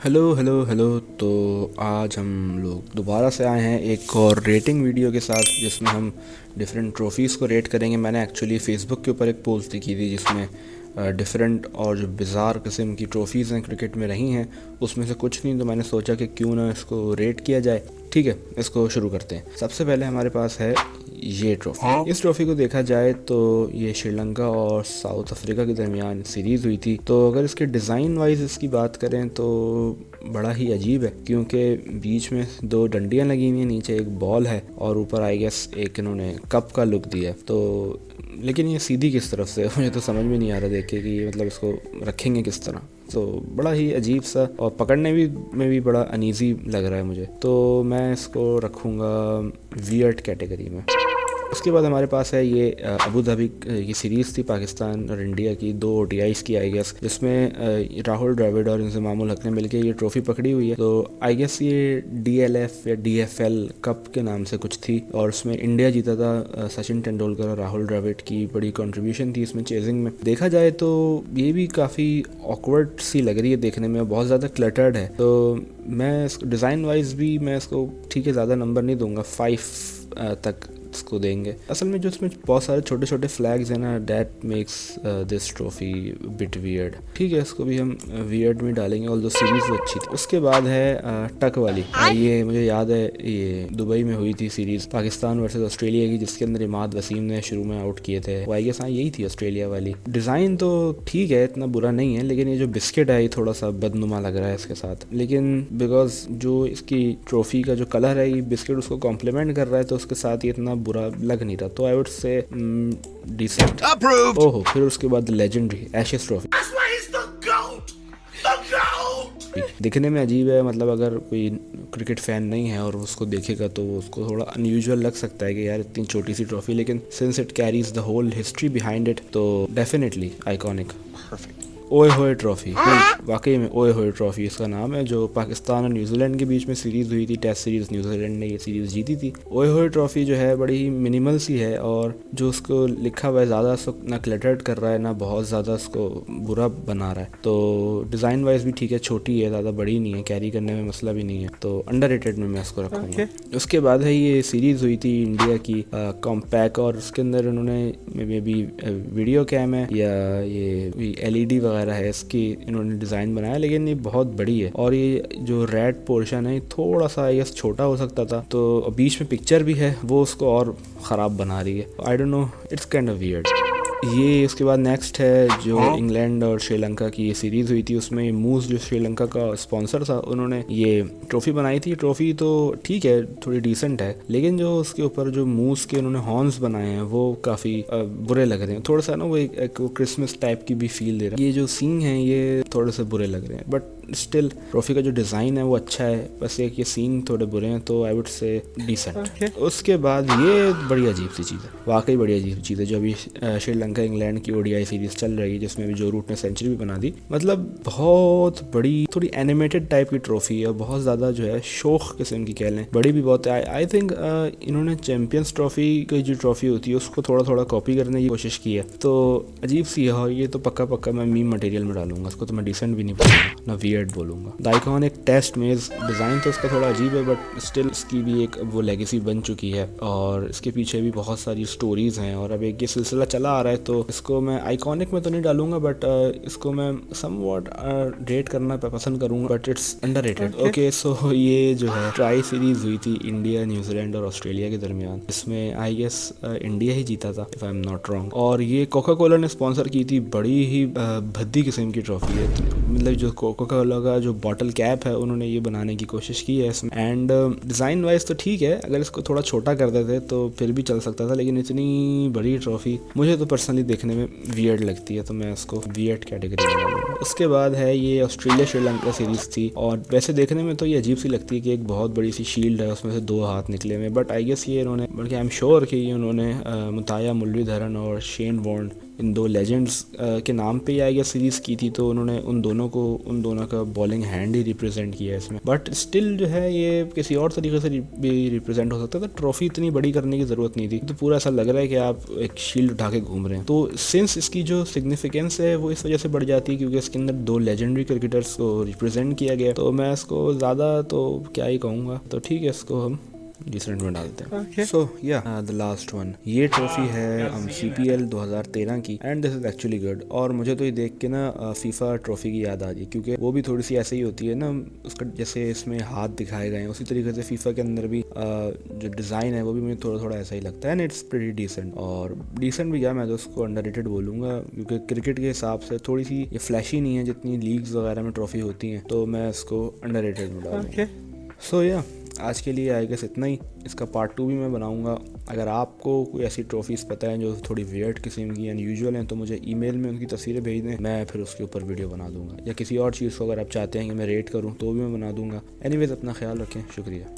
Hello hello hello. तो आज हम लोग दोबारा से आए हैं एक और रेटिंग वीडियो के साथ, जिसमें हम डिफरेंट ट्रॉफ़ीज़ को रेट करेंगे। मैंने एक्चुअली फ़ेसबुक के ऊपर एक पोस्ट की थी जिसमें डिफरेंट और जो बिज़ार किस्म की ट्रॉफ़ीज़ हैं क्रिकेट में रही हैं, उसमें से कुछ नहीं, तो मैंने सोचा कि क्यों ना इसको रेट किया जाए। ठीक है, इसको शुरू करते हैं। सबसे पहले हमारे पास है ये ट्रॉफ़ी। इस ट्रॉफ़ी को देखा जाए तो ये श्रीलंका और साउथ अफ्रीका के दरमियान सीरीज़ हुई थी। तो अगर इसके डिज़ाइन वाइज इसकी बात करें तो बड़ा ही अजीब है, क्योंकि बीच में दो डंडियाँ लगी हुई हैं, नीचे एक बॉल है और ऊपर आई गेस एक इन्होंने कप का लुक दिया है। तो लेकिन ये सीधी किस तरफ से मुझे तो समझ में नहीं आ रहा देख के कि ये मतलब इसको रखेंगे किस तरह। तो बड़ा ही अजीब सा और पकड़ने में भी बड़ा अनईज़ी लग रहा है मुझे। तो मैं इसको रखूँगा वियर्ड कैटेगरी में। उसके बाद हमारे पास है ये अबू धाबी की सीरीज़ थी, पाकिस्तान और इंडिया की, 2 ODIs की आई गेस, जिसमें राहुल द्रविड़ और इंजमामुल हक ने मिलकर ये ट्रॉफ़ी पकड़ी हुई है। तो आई गेस ये DLF या DFL कप के नाम से कुछ थी और उसमें इंडिया जीता था। सचिन तेंदुलकर और राहुल द्रविड़ की बड़ी कंट्रीब्यूशन थी इसमें चेजिंग में। देखा जाए तो ये भी काफ़ी ऑकवर्ड सी लग रही है देखने में, बहुत ज़्यादा क्लटर्ड है। तो मैं इसको डिज़ाइन वाइज भी मैं इसको ठीक है ज़्यादा नंबर नहीं दूंगा, 5 तक इसको देंगे। असल में जो इसमें बहुत सारे छोटे छोटे फ्लैग्स हैं ना, that makes this trophy bit weird. ठीक है, इसको भी हम वियर्ड में डालेंगे, ऑल्दो सीरीज़ अच्छी थी। उसके बाद है टक वाली। ये मुझे याद है ये दुबई में हुई थी सीरीज़, पाकिस्तान वर्सेस ऑस्ट्रेलिया की, जिसके अंदर इमाद वसीम ने शुरू में आउट किए थे। वो आई गेस हाँ यही थी ऑस्ट्रेलिया वाली। डिज़ाइन तो ठीक है, इतना बुरा नहीं है, लेकिन ये जो बिस्किट है ये थोड़ा सा बदनुमा लग रहा है इसके साथ। लेकिन बिकॉज जो इसकी ट्रॉफी का जो कलर है ये बिस्किट उसको कॉम्प्लीमेंट कर रहा है, तो उसके साथ ये इतना बुरा लग नहीं रहा। तो आई वुड से डिसेंट। ओहो, फिर उसके बाद लेजेंडरी एशेस ट्रॉफी। दिखने में अजीब है, मतलब अगर कोई क्रिकेट फैन नहीं है और उसको देखेगा तो उसको थोड़ा अनयूजुअल लग सकता है कि यार इतनी छोटी सी ट्रॉफी, लेकिन since it carries the whole history behind it, तो डेफिनेटली आइकॉनिक। परफेक्ट। ओए होए ट्रॉफी, वाकई में ओए होए ट्रॉफी इसका नाम है, जो पाकिस्तान और न्यूजीलैंड के बीच में सीरीज़ हुई थी, टेस्ट सीरीज़। न्यूजीलैंड ने ये सीरीज़ जीती थी। ओए होए ट्रॉफी जो है बड़ी ही मिनिमल सी है, और जो उसको लिखा हुआ है ज़्यादा उसको ना क्लटर्ड कर रहा है ना बहुत ज़्यादा उसको बुरा बना रहा है। तो डिज़ाइन वाइज भी ठीक है, छोटी है, ज़्यादा बड़ी नहीं है, कैरी करने में मसला भी नहीं है, तो अंडररेटेड में मैं इसको रखूँगा। उसके बाद है ये सीरीज़ हुई थी इंडिया की कॉम्पैक, और उसके अंदर उन्होंने मे बी वीडियो कैम है या ये LED वगैरह है, इसकी इन्होंने डिज़ाइन बनाया, लेकिन ये बहुत बड़ी है और ये जो रेड पोर्शन है थोड़ा सा आई गेस छोटा हो सकता था। तो बीच में पिक्चर भी है, वो उसको और ख़राब बना रही है। I don't know, it's kind of weird. ये उसके बाद नेक्स्ट है जो इंग्लैंड और श्रीलंका की ये सीरीज़ हुई थी, उसमें मूस जो श्रीलंका का स्पॉन्सर था, उन्होंने ये ट्रॉफ़ी बनाई थी। ट्रॉफ़ी तो ठीक है, थोड़ी डिसेंट है, लेकिन जो उसके ऊपर जो मूस के उन्होंने हॉर्न्स बनाए हैं वो काफ़ी बुरे लग रहे हैं। थोड़ा सा ना वो एक क्रिसमस टाइप की भी फील दे रहा है। ये जो सीन है ये थोड़े से बुरे लग रहे हैं, बट स्टिल ट्रॉफी का जो डिज़ाइन है वो अच्छा है, बस एक ये सीन थोड़े बुरे हैं, तो आई वुड से डिसेंट। उसके बाद ये बड़ी अजीब सी चीज़ है, वाकई बड़ी अजीब सी चीज़ है, जो अभी श्रीलंका इंग्लैंड की ODI सीरीज़ चल रही है, जिसमें भी जो रूट ने सेंचुरी भी बना दी। मतलब बहुत बड़ी, थोड़ी एनिमेटेड टाइप की ट्रॉफी है, बहुत ज़्यादा जो है शौक किस्म की कह लें, बड़ी भी बहुत है। आई थिंक इन्होंने चैम्पियंस ट्रॉफी की जो ट्रॉफी होती है उसको थोड़ा थोड़ा कॉपी करने की कोशिश की है, तो अजीब सी है। और ये तो पक्का मैं मीम मटेरियल में डालूंगा इसको, तो मैं डिसेंट भी नहीं बोलूँगा ना वियर्ड बोलूँगा। द आइकॉन एक टेस्ट मेज डिज़ाइन तो उसका थोड़ा अजीब है, बट स्टिल इसकी भी एक वो लेगेसी बन चुकी है और इसके पीछे भी बहुत सारी स्टोरीज़ हैं, और अब एक ये सिलसिला चला आ रहा है, तो इसको मैं आइकॉनिक में तो नहीं डालूंगा, बट इसको मैं समवॉट रेट करना पसंद करूँगा, बट इट्स अंडररेटेड। ओके, सो ये जो है ट्राई सीरीज़ हुई थी इंडिया, न्यूजीलैंड और ऑस्ट्रेलिया के दरमियान, इसमें आई गेस इंडिया ही जीता था if I am not wrong, और ये कोका कोला ने स्पॉन्सर की थी। बड़ी ही भद्दी किस्म की ट्रॉफी है, मतलब जो कोका कोला का जो बॉटल कैप है उन्होंने ये बनाने की कोशिश की है इसमें, एंड डिज़ाइन वाइज तो ठीक है, अगर इसको थोड़ा छोटा कर देते तो फिर भी चल सकता था, लेकिन इतनी बड़ी ट्रॉफी मुझे तो पर्सनली देखने में वियर्ड लगती है, तो मैं इसको वियर्ड कैटेगरी में डालूंगा। उसके बाद है ये ऑस्ट्रेलिया श्रीलंका सीरीज़ थी, और वैसे देखने में तो ये अजीब सी लगती है कि एक बहुत बड़ी सी शील्ड है, उसमें से 2 हाथ निकले हुए, बट आई गेस ये इन्होंने, बल्कि आई एम श्योर कि ये उन्होंने मुताया मुरलीधरन और शेन वॉर्न इन दो लेजेंड्स के नाम पे ही आई गेस सीरीज़ की थी, तो उन्होंने उन दोनों का बॉलिंग हैंड ही रिप्रेजेंट किया है इसमें। बट स्टिल जो है ये किसी और तरीके से भी रिप्रेजेंट हो सकता था, ट्रॉफी इतनी बड़ी करने की ज़रूरत नहीं थी। तो पूरा ऐसा लग रहा है कि आप एक शील्ड उठा के घूम रहे हैं। तो सिंस इसकी जो सिग्निफिकेंस है वो इस वजह से बढ़ जाती है क्योंकि इसके अंदर दो लेजेंडरी क्रिकेटर्स को रिप्रेजेंट किया गया, तो मैं इसको ज़्यादा तो क्या ही कहूँगा, तो ठीक है इसको हम डिसेंट में डालते हैं। सो या द लास्ट वन, ये ट्रॉफी है CPL 2013 की and this is actually good. और मुझे तो ये देख के ना फीफा ट्रॉफी की याद आ रही है क्योंकि वो भी थोड़ी सी ऐसे ही होती है ना, उसका जैसे इसमें हाथ दिखाए गए हैं उसी तरीके से फीफा के अंदर भी जो डिज़ाइन है वो भी मुझे थोड़ा थोड़ा ऐसा ही लगता है एंड इट्स प्रीटी डिसेंट। और डिसेंट भी क्या, मैं तो उसको अंडररेटेड बोलूँगा क्योंकि क्रिकेट के हिसाब से थोड़ी सी ये फ्लैशी नहीं है जितनी लीग्स वगैरह में ट्रॉफी होती हैं, तो मैं इसको अंडररेटेड में डालूँगा। सो या आज के लिए आई गेस इतना ही। इसका पार्ट 2 भी मैं बनाऊंगा। अगर आपको कोई ऐसी ट्रॉफीज़ पता है जो थोड़ी वियर्ड किस्म की अनयूजुअल हैं तो मुझे ईमेल में उनकी तस्वीरें भेज दें, मैं फिर उसके ऊपर वीडियो बना दूंगा। या किसी और चीज़ को अगर आप चाहते हैं कि मैं रेट करूं तो भी मैं बना दूंगा। एनीवेज अपना ख्याल रखें, शुक्रिया।